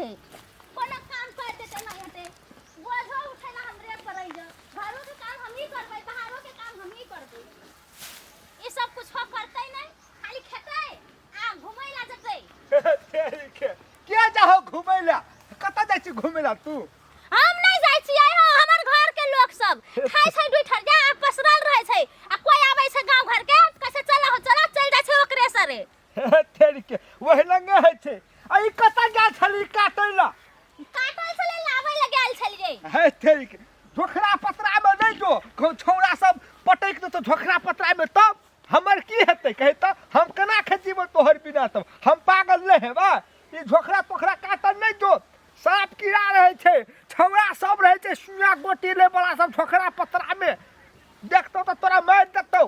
है कोनो काम कर देते नहीं हटे बोझो उठेला हमरे करई जा घरों के काम हम ही करबै बाहरों के काम हम ही करबै ई सब कुछ हो करतै नहीं खाली खेतै आ घुमैला जतै ठीक है क्या जाओ घुमैला कत जाइ छी घुमैला तू हम नहीं जाइ छियै हो हमर घर के लोग सब खाइ छै दुई ठर जा पसरल रहै छै आ कोई आबै छै गांव घर के कैसे चला हो चला चल जाइ छै ओकरे सरे ठीक है वही लंगे है छे आ ई कत जा छली काटैला काटल छले लाबै ल गेल छलियै है ठीक झोखरा पतरा में नहीं जो छौड़ा सब पटैक दे तो झोखरा पतरा में तब हमर की हेतै कहि त हम केना खेजीब तोहर बिना तब हम पागल नहीं हेबा ई झोखरा पोखरा काटल नहीं जो सांप कीड़ा रहे छे छौड़ा सब रहे छे सुइया गोटी ले बड़ा सब झोखरा पतरा में देखतो तो तोरा मार देतौ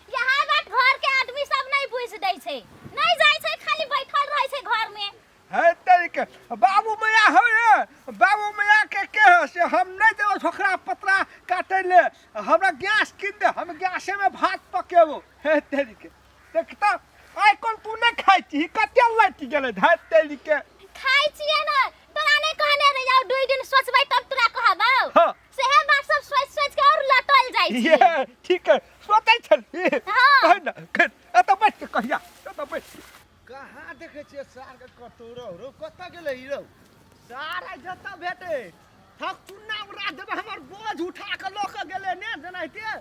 यहाँ बात घर के आदमी सब नहीं पूछ दै छै नहीं जाइ छै खाली बैठल रहै छै घर में है तरीके बाबू मैया हो रे बाबू मैया के है से हम नहीं देबो झोखरा पतरा काटे ले हमरा गैस किन दे हम गैसे में भात पकेबो है तरीके देखता आइ कोन तू नहीं खाइ छी कते लाइट गेले है तरीके खाइ छियै ना तोरा नहीं कहने रह जाओ 2 दिन सोचबै तब तोरा कहबौ हां सेहे बात सब सोच के और लटल जाइ छी ये ठीक है सोचै छली हां कह ना एत बैठ के कहिया एत बैठ कहाँ देखे छियै सार के कटोरो रो कत गेलै ई रो सार आइ जता भेटे थक चुन्ना उड़ा देबे हमर बोझ उठा के ल के गेलै ने जनाइते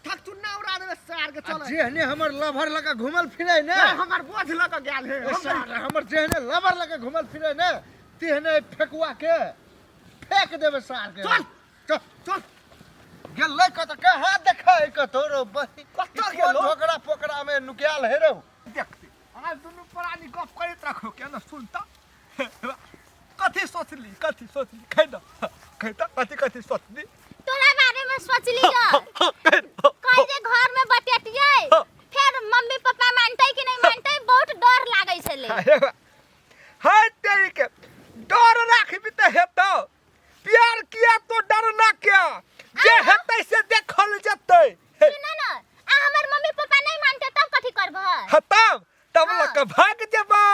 थक चुन्ना उड़ा देबे सार के चल जेहने हमर लभर लगा घुमल फिरै ने हमर बोझ ल के गेल है सार हमर जेहने लभर लगा घुमल फिरै ने तेहने फेकुआ के फेक देबे सार के चल चल चल गेलै कत के हाथ देखै कटोरो कत गेलो झोकड़ा पोकड़ा में नुकायल है रो देखते आज दुनु प्राणी गप करैत रखो के न सुनता कथी सोचली कह दो कथी सोचली तोरा बारे में सोचली कहि जे घर में बटेटियै फिर मम्मी पापा मानतै कि नहीं मानतै बहुत डर लागै छले हाय तेरी के डर राखबी त हेतौ प्यार किया तो डरना क्या जे हेतै से देखल जतै सुन ना आ हमर मम्मी पापा नहीं मानतै तब कथि करबै तब लक भाग जेबौ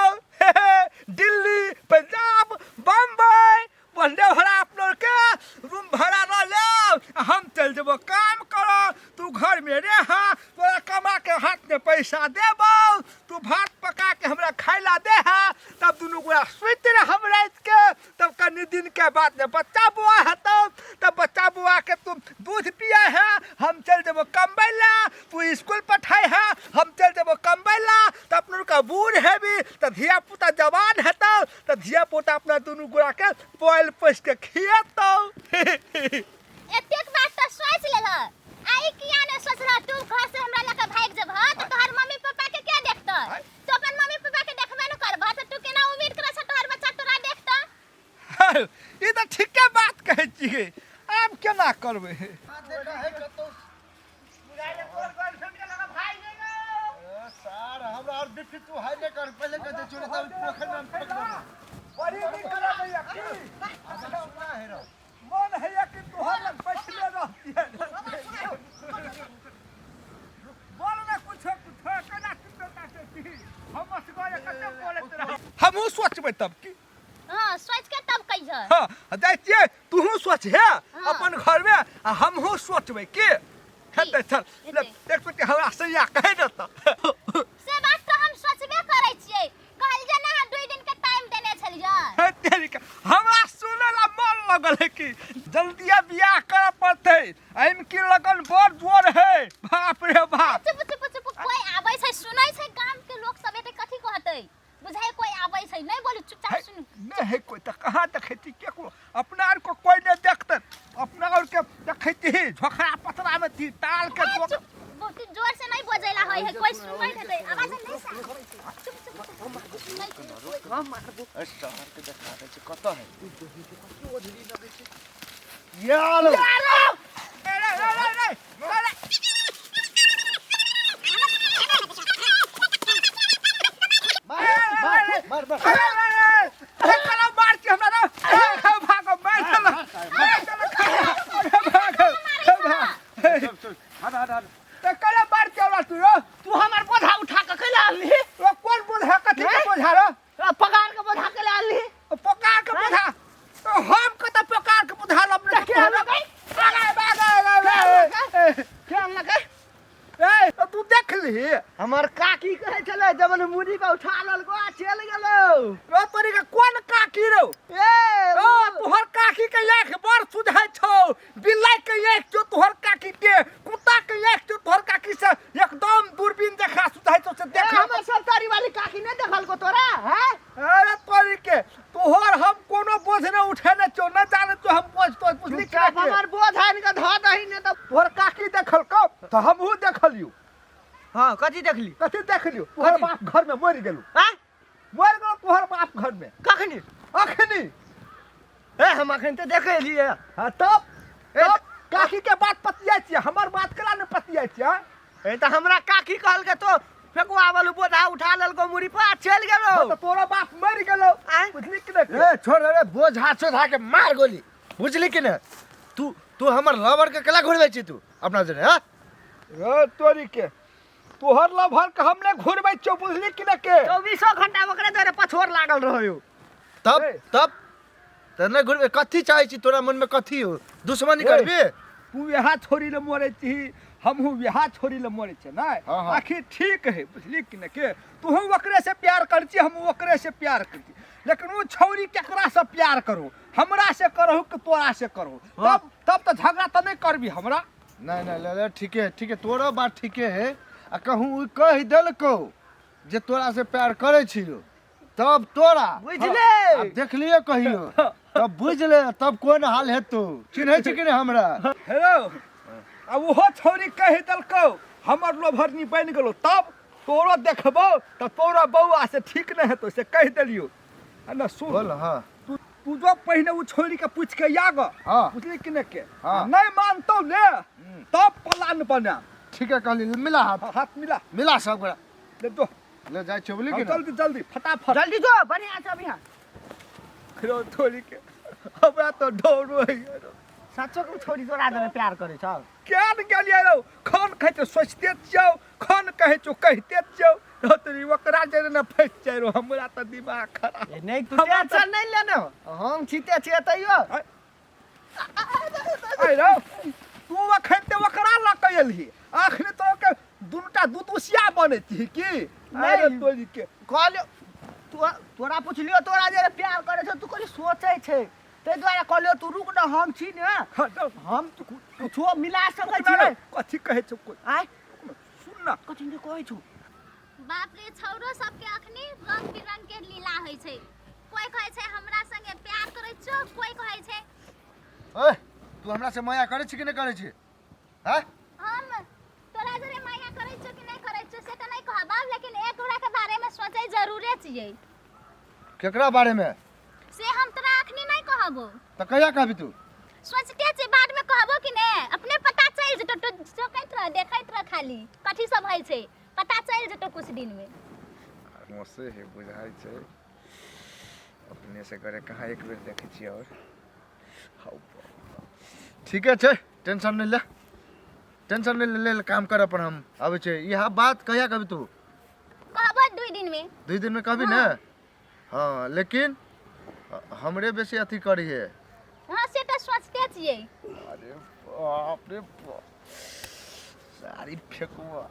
दिल्ली पंजाब बम्बई बंदे भरा अपनों के रूम भाड़ा न ले हम चल जेबो काम करो तू घर में रह तोरा कमा के हाथ में पैसा देबो तू भात पका के हमरा खाइला दे हा तब दुनु गोरा सुइत रह हम रात के तब कनी दिन के बाद में बच्चा बुआ हतो तब बच्चा बुआ के तू दूध पिया है हम चल जेबो कमबैला तू स्कूल पठाई है हम चल जेबो कमबैला तब अपनों का बूढ़ है भी त धिया पुता जवान हतो त धिया पुता अपना दुनु गोरा के पोल पस के खियातो एतेक बात त सोच लेला आई किया ने सोचला तू घर से हमरा लके भाग जेबह त तोहर मम्मी पापा के के देखतै तो अपन मम्मी पापा के देखबे न करबह त तू केना उम्मीद करे छ तोहर बच्चा तोरा देखतै ई त ठीके बात कहै छियै आब केना करबै देखा है कतो सार हमरा और बिफी तू हाय ने कर पहले कह दे छोड़ तब पोखर में फेंक दे बड़ी निकला भैया की सुना है रो मन है कि तोहर लग बैठले रहती है बोल ना कुछ केना चिंता करती हम असगरे कते बोलत रह हमहु सोचबै तब की हां सोच के तब कहिए हां जाइ छियै तूहू सोच है अपन घर में आ हमहु सोचबै की हेतै चल एक पति हमरा सैया कह देता से बात तो हम सोचबे करै छियै कहल जे ना 2 दिन के टाइम देने छलियै तेरी का हमरा सुने ला मन लगल है कि जल्दी बियाह कर पड़तै एम की लगन बड़ जोर है बाप रे बाप चुप कोई आबै छै सुनै छै गांव के लोग सब एते कथि कहतै बुझाय कोई आबै छै नहीं बोली चुपचाप सुन नहीं है कोई त कहां देखैती केकरो अपना आर को कोई नहीं देखतै अपना और के देखैती झोखरा पतरा में थी ताल के बहुत जोर से नहीं बजेला होय है कोई सुनै हेतै आवाज नहीं सा काम मारबो स्टार के देखा दे छै कत है तू ओधरी लगे छै यार मार कला मार के हमरा भागो मार चलो भागो त कला मार के वाला तू हमर बोझा उठा के कैला आली कौन बोझा कथि के बोझा रो पगार के बोझा के आली पका तू देख ली हमर काकी कहे चले जब मुड़ी पे उठा ललको आ चल गेलो रो तोरी के कोन काकी रो ए ओ तोहर काकी के आँख बड़ सुझाय छौ बिलाई के आँख जो तोहर काकी के कुत्ता के आँख जो तोहर काकी से एकदम दूरबीन देखा सुझाय छौ से देख हमर सरकारी वाली काकी ने देखल को तोरा हैं अरे तोरी के तोहर हम कोनो बोझ न उठेने छौ न जाने तो हम बोझ तो बुझली के हमर बोझ है के ध दही ने तो तोहर काकी देखल कब तो हमहू देखलियो हां कथि देखली कथि देखलियो तोहर कथि? बाप घर में मर गेलू हैं मर गेलो तोहर बाप घर में कखनी अखनी ए हम अखन ते देखे लिए हाँ तब काकी के बात पतिया छियै हमर बात कला ने पतिया छियै ए त हमरा काकी कहल के तो फेकुआ वालू बोझा उठा ललको मुड़ी पे आ चल गेलो तो तोरा बाप मर गेलो आँय? बुझली कि नहीं ए छोड़ रे बोझ हाथ से उठा के मार गोली बुझली कि न तू हमर लवर के कला घुरबै छी तू अपना जने हां ए तोरी के तोहर लभर के हमने घुरबै छौ बुझली कि नहीं के 24 घंटा ओकरे तोरे पछोर लागल रहयो ए। तब तने घुरबै कथि चाहै छी तोरा मन में कथि हो दुश्मनी ए। करबी तू यहाँ छोरी ले मरे छी हमहू यहाँ छोरी ले मरे छे ना हाँ, हाँ। आखिर ठीक है बुझली कि नहीं के तू ओकरे से प्यार कर छी हम ओकरे से प्यार कर छी लेकिन वो छौरी केकरा से प्यार करो हमरा से करो कि तोरा से करो हाँ। तब तो झगड़ा तो नहीं करबी हमरा नहीं नहीं ले ठीक है तोरा बात ठीक है आ कहूँ कह देलको जे तोरा से प्यार करे छियो तब तोरा बुझले। अब देख लियो कहियो तब बुझ ले तब कोन हाल हेतौ चिन्है छी कि नहीं हमरा हेलो अब वो छौरी कह दलको हमर लोभरनी बन गेलो तब तोरो देखबो तो तोरा बउआ से ठीक नहीं हेतो से कह देलियो आ ना सुन बोल हां तू जो पहले वो छोरी के पूछ के आग हाँ। बुझली कि नहीं के हाँ। नहीं मानतो ले तब प्लान बना ठीक है कहली मिला हाथ मिला सब गोरा ले दो ले जाय छै बोली कि हाँ, जल्दी जल्दी फटाफट जल्दी जो बढ़िया सब यहाँ रो छोरी के हमरा तो डर होई सच्चो को छोरी तोरा दे प्यार करे छ क्या न गेलिए रो खान कहते सोचते जाओ खान कहे छो कहते जाओ रो तेरी ओकरा जरे न फंस जाय रो हमरा तो दिमाग खराब ए नहीं तू टेंशन नहीं लेना हम छिते छिए तइयो आई रो तू वखते ओकरा ला कहलही आखिर तो के दुनटा दुदुसिया बने छी की अरे नहीं। तोरी के कहलियो तोरा पूछलियो तोरा जे प्यार करे छ तू कहली सोचै छै ते द्वारा कहलियो तू रुक न हम छी ने हाँ, तो हम कुछो मिला सकै छी कथी कहे छो कोई आय सुन ना कथि ने कहै छु बाप रे छौरो सबके अखनी रंग बिरंग के लीला होइ छै कोई कहै छै हमरा संगे प्यार करै छौ कोई कहै छै ओए तू हमरा से माया करे छी कि नहीं करे छी हैं हम तोरा जरे माया करै छौ कि नहीं करै छौ से त नहीं कहब लेकिन एक गोरा के बारे में सोचै जरूरे छियै केकरा बारे में से हम तोरा अखनी नहीं कहबो त कहिया कहबी तू सोचते छी बाद में कहबो कि नहीं अपने पता चल जतो तो सोचैत रह देखैत रह खाली कथि सब होइ छै पता चल जतो कुछ दिन में मोसे है बुझाई छै अपने से करे कहाँ एक बेर देखे छी और हाउ ठीक है छै टेंशन नहीं ले टेंशन नहीं ले काम कर अपन हम आबै छै यह बात कहिया कहबी तू कहबो 2 दिन में 2 दिन में कहबी हाँ। ना हाँ लेकिन हमरे बेसी अथी करी है हां से त सोचते छियै अरे बाप रे बाप सारी फेकुआ